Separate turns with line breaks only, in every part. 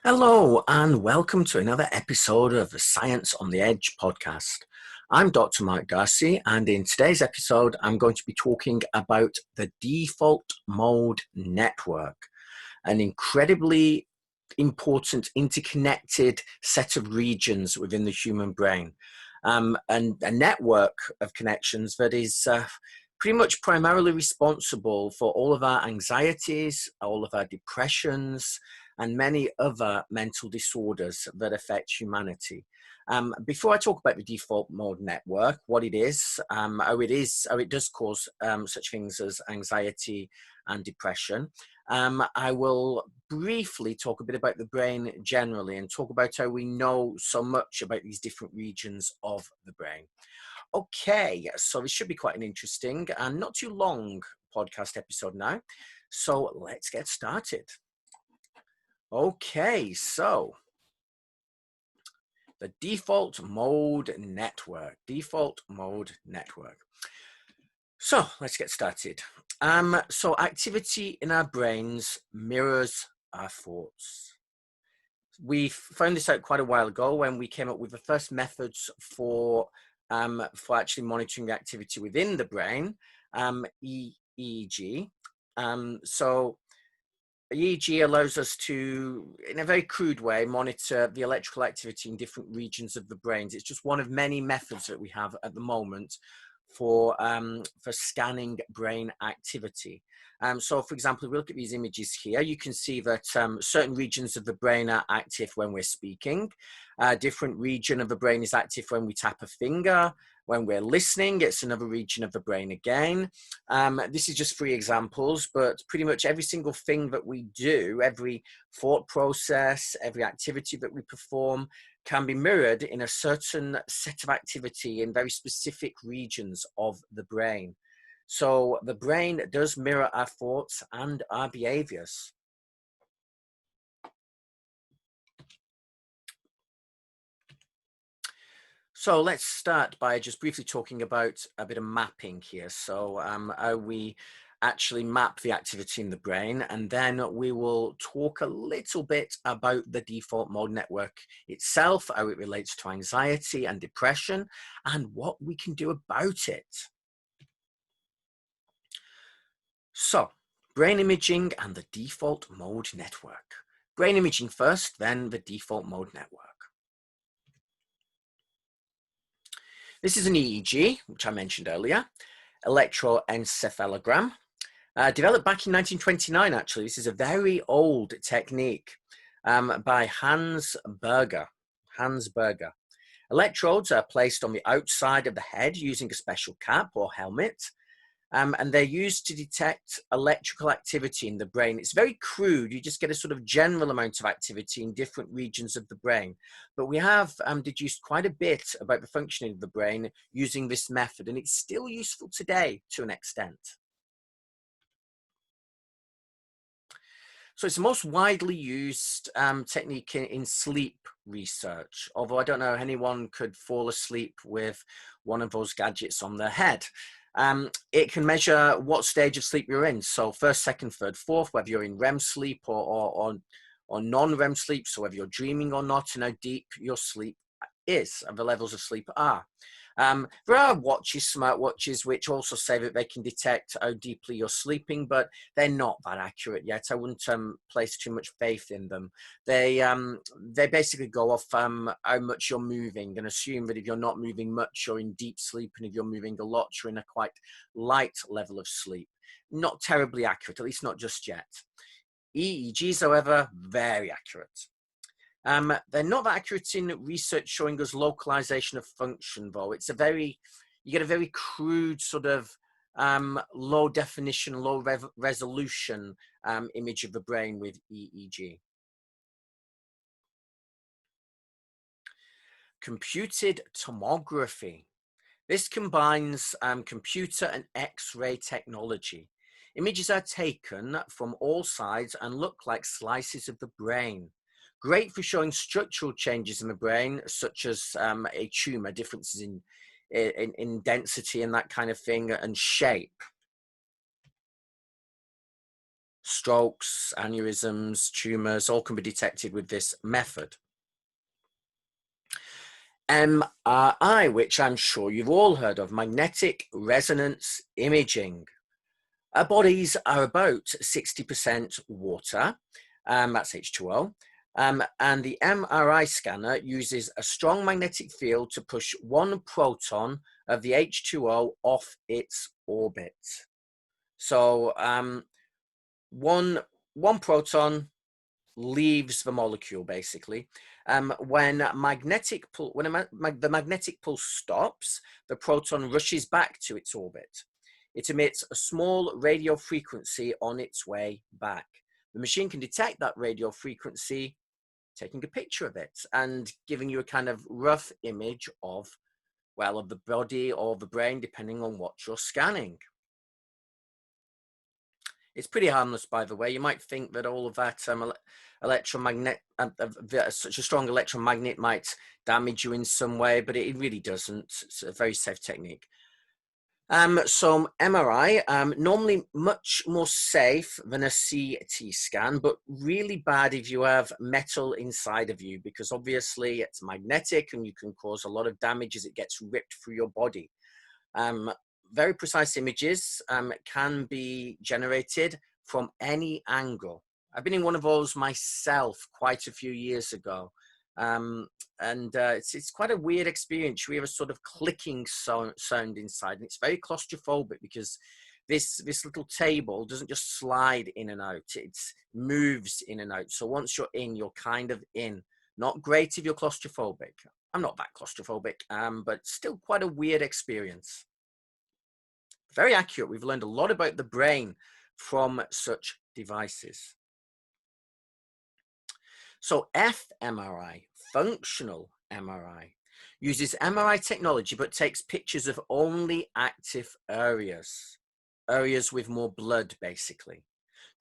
Hello, and welcome to another episode of the Science on the Edge podcast. I'm Dr. Mark Darcy, and in today's episode, I'm going to be talking about the default mode network, an incredibly important interconnected set of regions within the human brain, and a network of connections that is pretty much primarily responsible for all of our anxieties, all of our depressions, and many other mental disorders that affect humanity. Before I talk about the default mode network, what it is, how it does cause such things as anxiety and depression, I will briefly talk a bit about the brain generally and talk about how we know so much about these different regions of the brain. Okay, so this should be quite an interesting and not too long podcast episode now. So let's get started. Okay, so the default mode network. So let's get started. So activity in our brains mirrors our thoughts. We found this out quite a while ago when we came up with the first methods for actually monitoring the activity within the brain, EEG. So EEG allows us to, in a very crude way, monitor the electrical activity in different regions of the brains. It's just one of many methods that we have at the moment for scanning brain activity. So, for example, if we look at these images here, you can see that certain regions of the brain are active when we're speaking. A different region of the brain is active when we tap a finger. When we're listening, it's another region of the brain again. This is just 3 examples, but pretty much every single thing that we do, every thought process, every activity that we perform can be mirrored in a certain set of activity in very specific regions of the brain. So the brain does mirror our thoughts and our behaviors. So let's start by just briefly talking about a bit of mapping here. So how we actually map the activity in the brain, and then we will talk a little bit about the default mode network itself, how it relates to anxiety and depression, and what we can do about it. So, brain imaging and the default mode network. Brain imaging first, then the default mode network. This is an EEG, which I mentioned earlier, Electroencephalogram, developed back in 1929, actually. This is a very old technique by Hans Berger. Electrodes are placed on the outside of the head using a special cap or helmet. And they're used to detect electrical activity in the brain. It's very crude. You just get a sort of general amount of activity in different regions of the brain. But we have deduced quite a bit about the functioning of the brain using this method, and it's still useful today to an extent. So it's the most widely used technique in sleep research, although I don't know anyone could fall asleep with one of those gadgets on their head. It can measure what stage of sleep you're in. So first, second, third, fourth, whether you're in REM sleep or non-REM sleep, so whether you're dreaming or not, and how deep your sleep is and the levels of sleep are. There are watches, smartwatches, which also say that they can detect how deeply you're sleeping, but they're not that accurate yet. I wouldn't place too much faith in them. They basically go off how much you're moving and assume that if you're not moving much, you're in deep sleep, and if you're moving a lot, you're in a quite light level of sleep. Not terribly accurate, at least not just yet. EEGs, however, very accurate. They're not that accurate in research showing us localization of function, though. You get a very crude sort of low definition, low resolution image of the brain with EEG. Computed tomography. This combines computer and X-ray technology. Images are taken from all sides and look like slices of the brain. Great for showing structural changes in the brain, such as a tumor, differences in density and that kind of thing, and shape. Strokes, aneurysms, tumors, all can be detected with this method. MRI, which I'm sure you've all heard of, magnetic resonance imaging. Our bodies are about 60% water, that's H2O, and the MRI scanner uses a strong magnetic field to push one proton of the H2O off its orbit. So one proton leaves the molecule basically. When the magnetic pull stops, the proton rushes back to its orbit. It emits a small radio frequency on its way back. The machine can detect that radio frequency, taking a picture of it and giving you a kind of rough image of, well, of the body or the brain, depending on what you're scanning. It's pretty harmless, by the way. You might think that all of that electromagnet, such a strong electromagnet might damage you in some way, but it really doesn't. It's a very safe technique. So MRI, normally much more safe than a CT scan, but really bad if you have metal inside of you, because obviously it's magnetic and you can cause a lot of damage as it gets ripped through your body. Very precise images can be generated from any angle. I've been in one of those myself quite a few years ago. It's quite a weird experience. We have a sort of clicking sound inside, and it's very claustrophobic because this little table doesn't just slide in and out, it moves in and out. So once you're in, you're kind of in. Not great if you're claustrophobic. I'm not that claustrophobic, but still quite a weird experience. Very accurate. We've learned a lot about the brain from such devices. So fMRI, functional MRI, uses MRI technology but takes pictures of only active areas with more blood basically.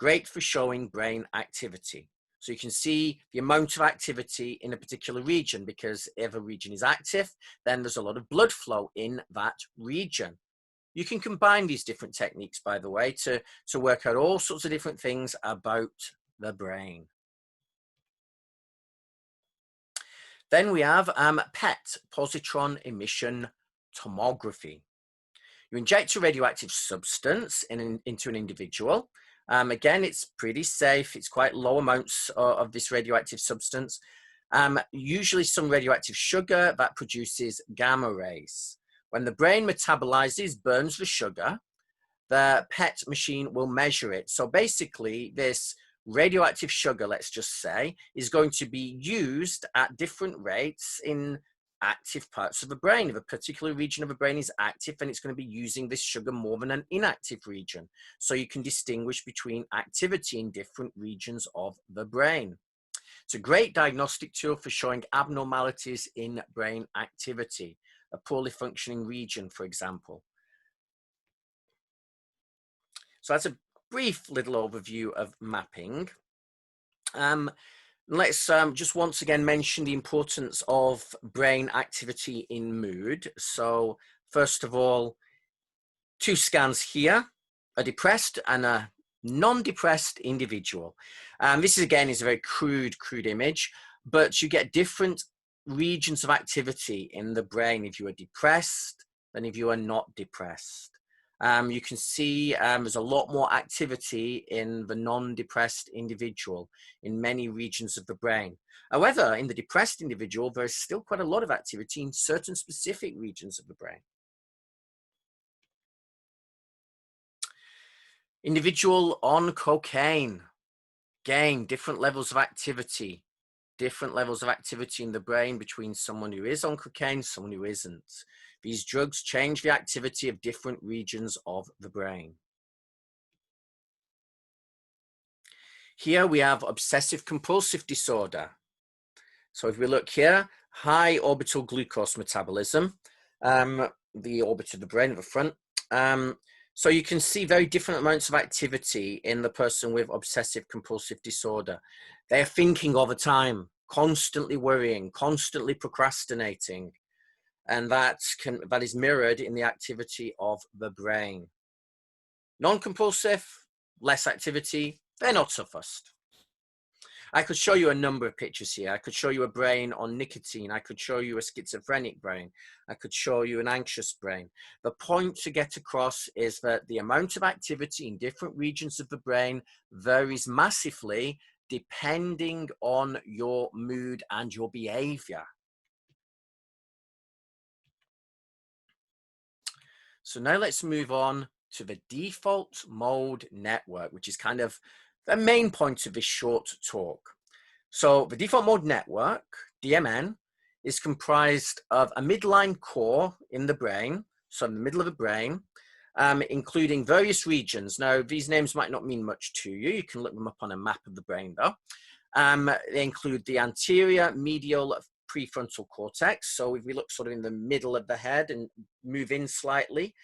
Great for showing brain activity. So you can see the amount of activity in a particular region, because if a region is active, then there's a lot of blood flow in that region. You can combine these different techniques, by the way, to work out all sorts of different things about the brain. Then we have PET, positron emission tomography. You inject a radioactive substance into an individual. Again, it's pretty safe. It's quite low amounts of this radioactive substance. Usually some radioactive sugar that produces gamma rays. When the brain metabolizes, burns the sugar, the PET machine will measure it. So basically, this radioactive sugar, let's just say, is going to be used at different rates in active parts of the brain. If a particular region of the brain is active, then it's going to be using this sugar more than an inactive region. So you can distinguish between activity in different regions of the brain. It's a great diagnostic tool for showing abnormalities in brain activity, a poorly functioning region, for example. So that's a brief little overview of mapping. Let's just once again mention the importance of brain activity in mood. So first of all, two scans here, a depressed and a non-depressed individual. This again is a very crude image, but you get different regions of activity in the brain if you are depressed than if you are not depressed. You can see there's a lot more activity in the non-depressed individual in many regions of the brain. However, in the depressed individual, there's still quite a lot of activity in certain specific regions of the brain. Individual on cocaine, again, different levels of activity in the brain between someone who is on cocaine, someone who isn't. These drugs change the activity of different regions of the brain. Here we have obsessive compulsive disorder. So if we look here, high orbital glucose metabolism, the orbit of the brain at the front. So you can see very different amounts of activity in the person with obsessive compulsive disorder. They are thinking all the time, constantly worrying, constantly procrastinating. And that is mirrored in the activity of the brain. Non-compulsive, less activity, They're not so fussed. I could show you a number of pictures here. I could show you a brain on nicotine. I could show you a schizophrenic brain. I could show you an anxious brain. The point to get across is that the amount of activity in different regions of the brain varies massively depending on your mood and your behavior. So now let's move on to the default mode network, which is kind of the main point of this short talk. So the default mode network, DMN, is comprised of a midline core in the brain, so in the middle of the brain, including various regions. Now, these names might not mean much to you. You can look them up on a map of the brain, though. They include the anterior medial prefrontal cortex. So if we look sort of in the middle of the head and move in slightly,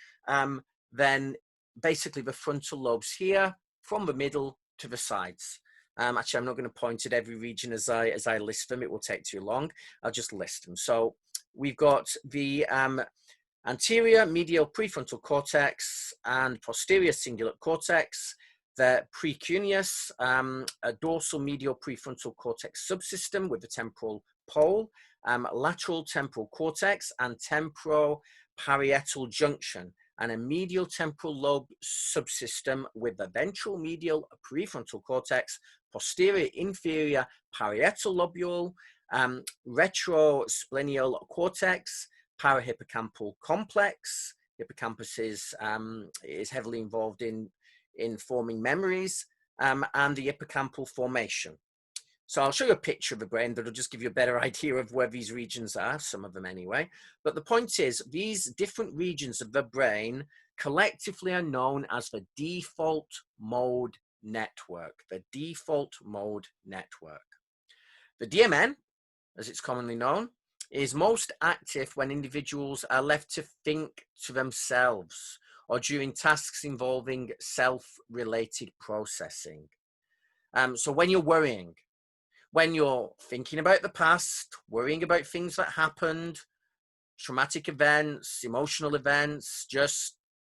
then basically the frontal lobes here from the middle to the sides. Actually, I'm not going to point at every region as I list them. It will take too long. I'll just list them. So we've got the anterior medial prefrontal cortex and posterior cingulate cortex, the precuneus, a dorsal medial prefrontal cortex subsystem with the temporal pole, lateral temporal cortex and temporoparietal junction, and a medial temporal lobe subsystem with the ventral medial prefrontal cortex, posterior inferior parietal lobule, retrosplenial cortex, parahippocampal complex. Hippocampus is heavily involved in forming memories, and the hippocampal formation. So I'll show you a picture of the brain that'll just give you a better idea of where these regions are, some of them anyway. But the point is, these different regions of the brain collectively are known as the default mode network, the default mode network. The DMN, as it's commonly known, is most active when individuals are left to think to themselves or during tasks involving self-related processing. So when you're worrying, when you're thinking about the past, worrying about things that happened, traumatic events, emotional events, just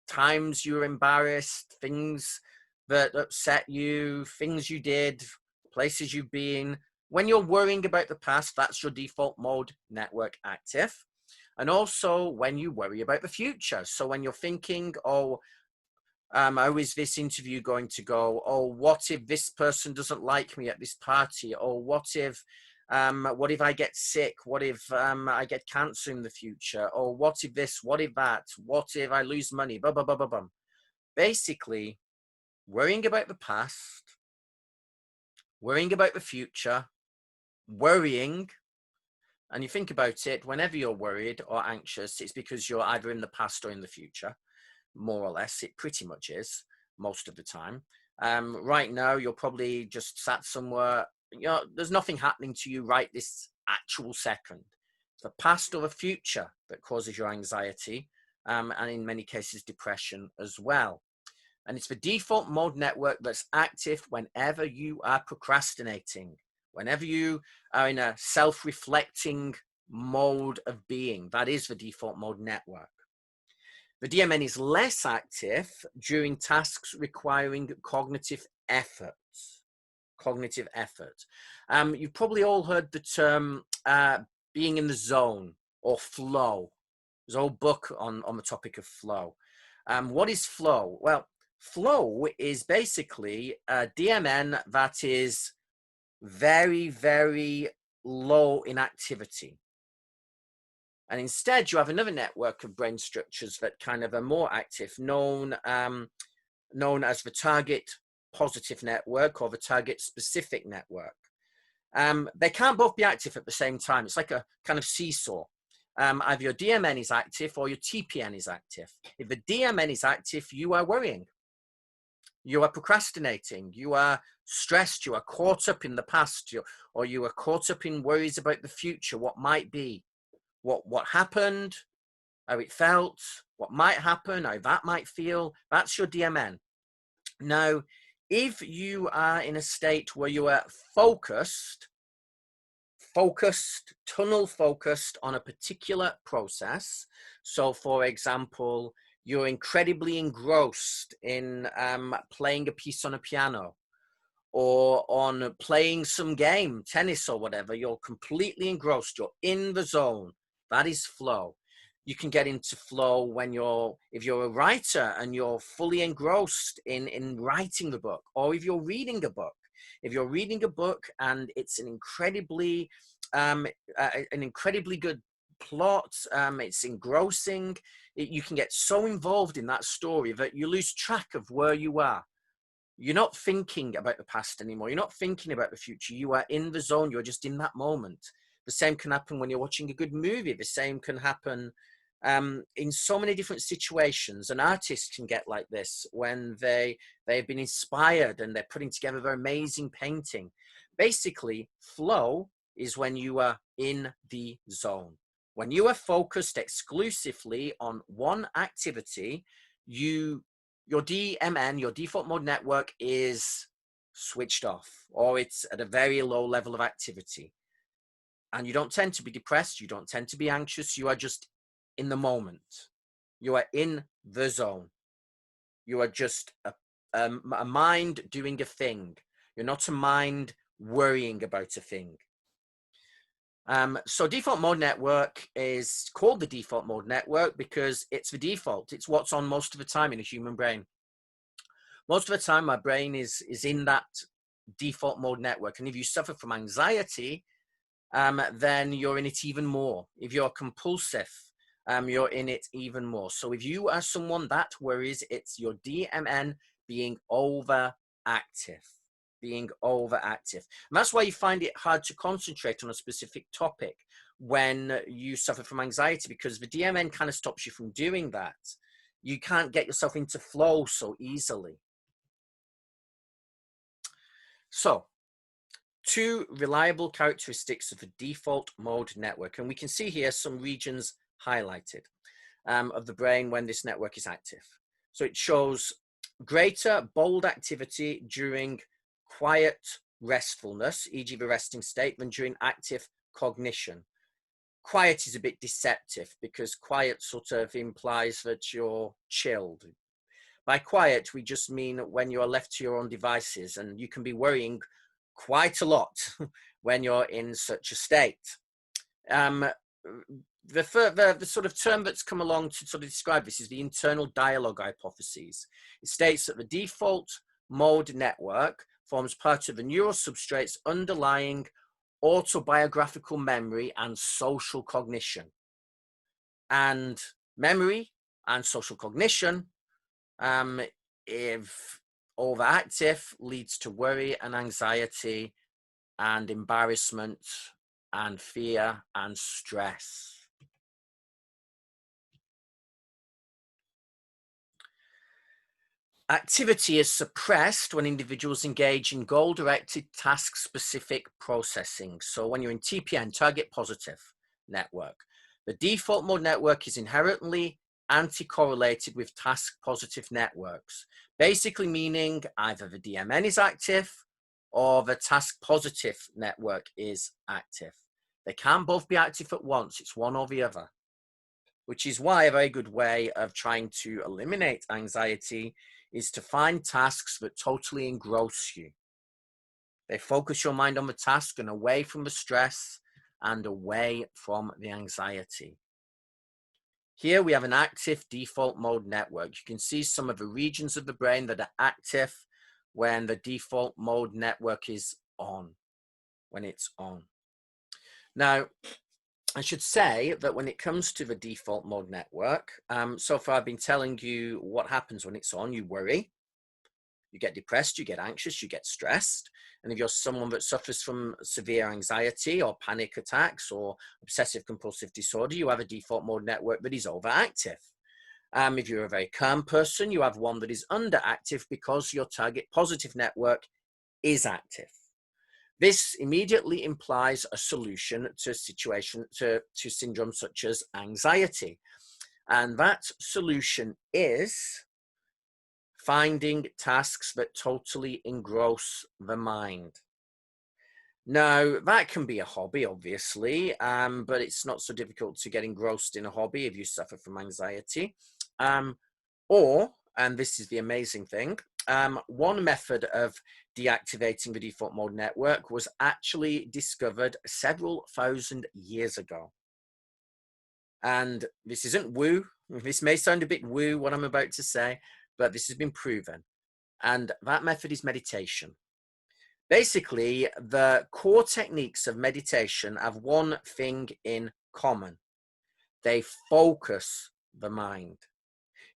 times you were embarrassed, things that upset you, things you did, places you've been. When you're worrying about the past, that's your default mode network active. And also when you worry about the future. So when you're thinking, oh, how is this interview going to go? Oh, what if this person doesn't like me at this party? Or what if I get sick? What if I get cancer in the future? Or what if this? What if that? What if I lose money? Blah, blah, blah, blah, blah. Basically, worrying about the past, worrying about the future, worrying, and you think about it, whenever you're worried or anxious, it's because you're either in the past or in the future. More or less, it pretty much is most of the time. Right now, you're probably just sat somewhere, there's nothing happening to you right this actual second. It's the past or the future that causes your anxiety, and in many cases, depression as well. And it's the default mode network that's active whenever you are procrastinating, whenever you are in a self-reflecting mode of being. That is the default mode network. The DMN is less active during tasks requiring cognitive effort. You've probably all heard the term being in the zone or flow. There's a whole book on the topic of flow. What is flow? Well, flow is basically a DMN that is very, very low in activity. And instead, you have another network of brain structures that kind of are more active, known as the target positive network or the target specific network. They can't both be active at the same time. It's like a kind of seesaw. Either your DMN is active or your TPN is active. If the DMN is active, you are worrying. You are procrastinating. You are stressed. You are caught up in the past, or you are caught up in worries about the future, what might be. What happened, how it felt, what might happen, how that might feel. That's your DMN. Now, if you are in a state where you are focused, tunnel focused on a particular process. So for example, you're incredibly engrossed in playing a piece on a piano, or on playing some game, tennis or whatever. You're completely engrossed. You're in the zone. That is flow. You can get into flow when if you're a writer and you're fully engrossed in writing the book, or if you're reading a book. If you're reading a book and it's an incredibly good plot, it's engrossing, you can get so involved in that story that you lose track of where you are. You're not thinking about the past anymore. You're not thinking about the future. You are in the zone. You're just in that moment. The same can happen when you're watching a good movie. The same can happen in so many different situations. An artist can get like this when they've been inspired and they're putting together their amazing painting. Basically, flow is when you are in the zone. When you are focused exclusively on one activity, your DMN, your default mode network, is switched off, or it's at a very low level of activity. And you don't tend to be depressed. You don't tend to be anxious. You are just in the moment. You are in the zone. You are just a mind doing a thing. You're not a mind worrying about a thing. So default mode network is called the default mode network because it's the default. It's what's on most of the time in a human brain. Most of the time, my brain is in that default mode network. And if you suffer from anxiety, then you're in it even more. If you're compulsive, you're in it even more. So if you are someone that worries, it's your DMN being overactive. And that's why you find it hard to concentrate on a specific topic when you suffer from anxiety, because the DMN kind of stops you from doing that. You can't get yourself into flow so easily. So, two reliable characteristics of the default mode network. And we can see here some regions highlighted of the brain when this network is active. So it shows greater bold activity during quiet restfulness, e.g. the resting state, than during active cognition. Quiet is a bit deceptive because quiet sort of implies that you're chilled. By quiet, we just mean when you're left to your own devices, and you can be worrying quite a lot when you're in such a state. The sort of term that's come along to sort of describe this is the internal dialogue hypothesis. It states that the default mode network forms part of the neural substrate's underlying autobiographical memory and social cognition. And memory and social cognition, if overactive, leads to worry and anxiety and embarrassment and fear and stress. Activity is suppressed when individuals engage in goal-directed, task-specific processing. So when you're in TPN, target positive network, the default mode network is inherently anti-correlated with task-positive networks, basically meaning either the DMN is active or the task-positive network is active. They can't both be active at once. It's one or the other, which is why a very good way of trying to eliminate anxiety is to find tasks that totally engross you. They focus your mind on the task and away from the stress and away from the anxiety. Here we have an active default mode network. You can see some of the regions of the brain that are active when the default mode network is on, when it's on. Now, I should say that when it comes to the default mode network, so far I've been telling you what happens when it's on. You worry, you get depressed, you get anxious, you get stressed. And if you're someone that suffers from severe anxiety or panic attacks or obsessive compulsive disorder, you have a default mode network that is overactive. If you're a very calm person, you have one that is underactive because your target positive network is active. This immediately implies a solution to syndromes such as anxiety. And that solution is finding tasks that totally engross the mind. Now, that can be a hobby, obviously, but it's not so difficult to get engrossed in a hobby if you suffer from anxiety. Or, and this is the amazing thing, one method of deactivating the default mode network was actually discovered several thousand years ago. And this isn't woo. This may sound a bit woo, what I'm about to say, but this has been proven. And that method is meditation. Basically, the core techniques of meditation have one thing in common. They focus the mind.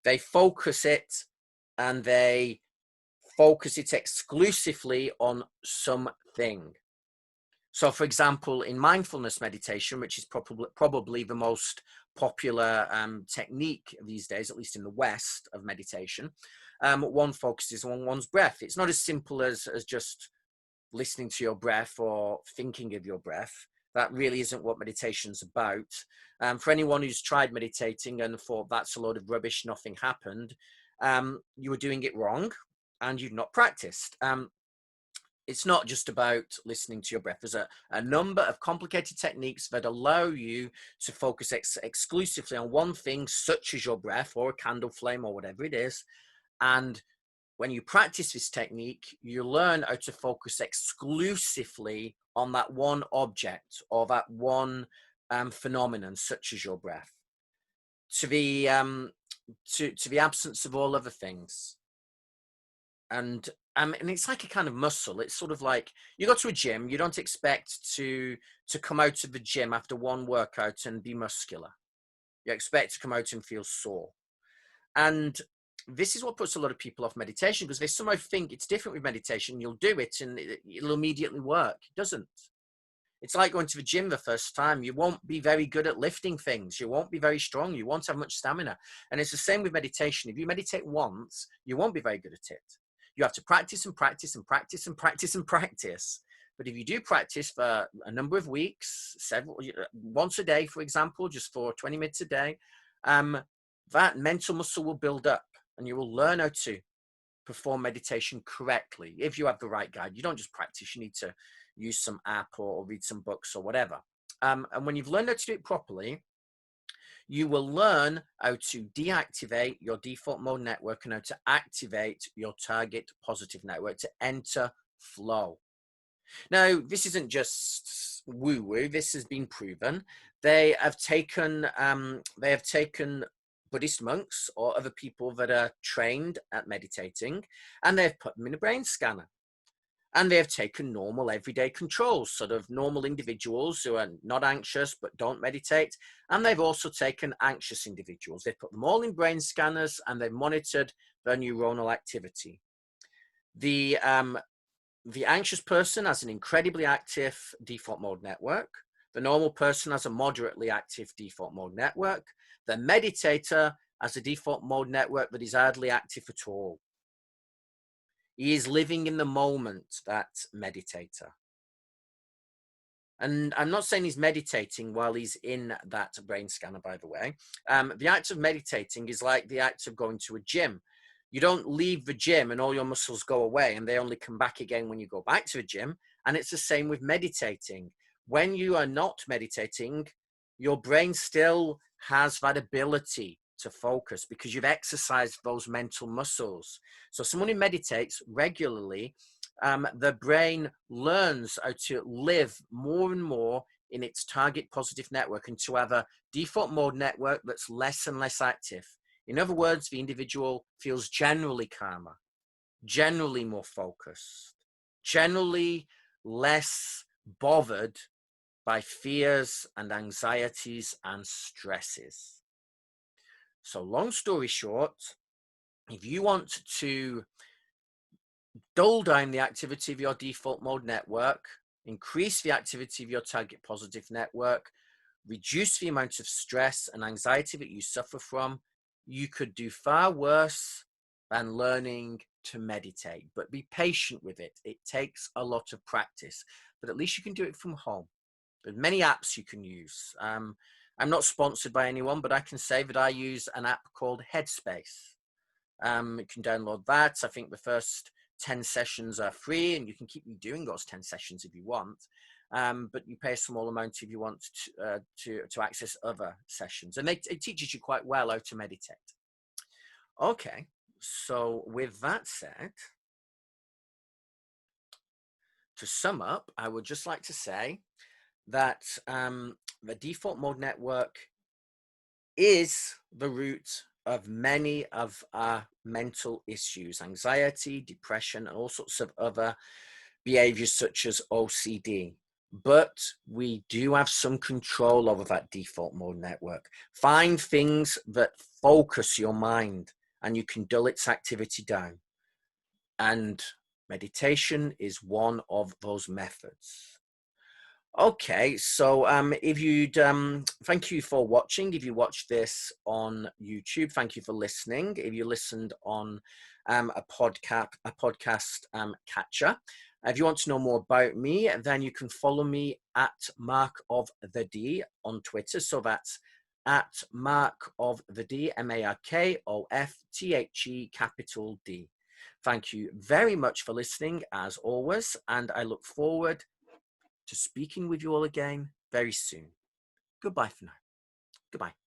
They focus it, and they focus it exclusively on something. So, for example, in mindfulness meditation, which is probably the most popular technique these days, at least in the West, of meditation, one focuses on one's breath. It's not as simple as just listening to your breath or thinking of your breath. That really isn't what meditation's about. For anyone who's tried meditating and thought that's a load of rubbish, nothing happened, you were doing it wrong and you've not practiced. It's not just about listening to your breath. There's a number of complicated techniques that allow you to focus exclusively on one thing, such as your breath or a candle flame or whatever it is. And when you practice this technique, you learn how to focus exclusively on that one object or that one phenomenon, such as your breath, to the absence of all other things. And it's like a kind of muscle. It's sort of like you go to a gym, you don't expect to come out of the gym after one workout and be muscular. You expect to come out and feel sore. And this is what puts a lot of people off meditation, because they somehow think it's different with meditation. You'll do it and it'll immediately work. It doesn't. It's like going to the gym the first time. You won't be very good at lifting things. You won't be very strong. You won't have much stamina. And it's the same with meditation. If you meditate once, you won't be very good at it. You have to practice and practice and practice and practice and practice. But if you do practice for a number of weeks, once a day, for example, just for 20 minutes a day, that mental muscle will build up and you will learn how to perform meditation correctly. If you have the right guide, you don't just practice, you need to use some app or read some books or whatever. And when you've learned how to do it properly, you will learn how to deactivate your default mode network and how to activate your target positive network to enter flow. Now, this isn't just woo-woo. This has been proven. They have taken Buddhist monks or other people that are trained at meditating, and they've put them in a brain scanner. And they have taken normal everyday controls, sort of normal individuals who are not anxious but don't meditate. And they've also taken anxious individuals. They've put them all in brain scanners and they've monitored their neuronal activity. The anxious person has an incredibly active default mode network. The normal person has a moderately active default mode network. The meditator has a default mode network that is hardly active at all. He is living in the moment, that meditator. And I'm not saying he's meditating while he's in that brain scanner, by the way. The act of meditating is like the act of going to a gym. You don't leave the gym and all your muscles go away and they only come back again when you go back to the gym. And it's the same with meditating. When you are not meditating, your brain still has that ability to focus because you've exercised those mental muscles. So someone who meditates regularly, the brain learns how to live more and more in its target positive network and to have a default mode network that's less and less active. In other words, the individual feels generally calmer, generally more focused, generally less bothered by fears and anxieties and stresses. So long story short, if you want to dull down the activity of your default mode network, increase the activity of your target positive network, reduce the amount of stress and anxiety that you suffer from, you could do far worse than learning to meditate. But be patient with it. It takes a lot of practice, but at least you can do it from home. There's many apps you can use. I'm not sponsored by anyone, but I can say that I use an app called Headspace. You can download that. I think the first 10 sessions are free and you can keep doing those 10 sessions if you want. But you pay a small amount if you want to access other sessions. And it teaches you quite well how to meditate. Okay, So with that said, to sum up, I would just like to say that the default mode network is the root of many of our mental issues, anxiety, depression, and all sorts of other behaviors such as OCD. But we do have some control over that default mode network. Find things that focus your mind and you can dull its activity down. And meditation is one of those methods. Okay, so if you'd thank you for watching. If you watched this on YouTube, thank you for listening. If you listened on a podcast catcher, if you want to know more about me, then you can follow me at Mark of the D on Twitter. So that's at Mark of the D, MARKOFTHE capital D. Thank you very much for listening, as always, and I look forward to speaking with you all again very soon. Goodbye for now. Goodbye.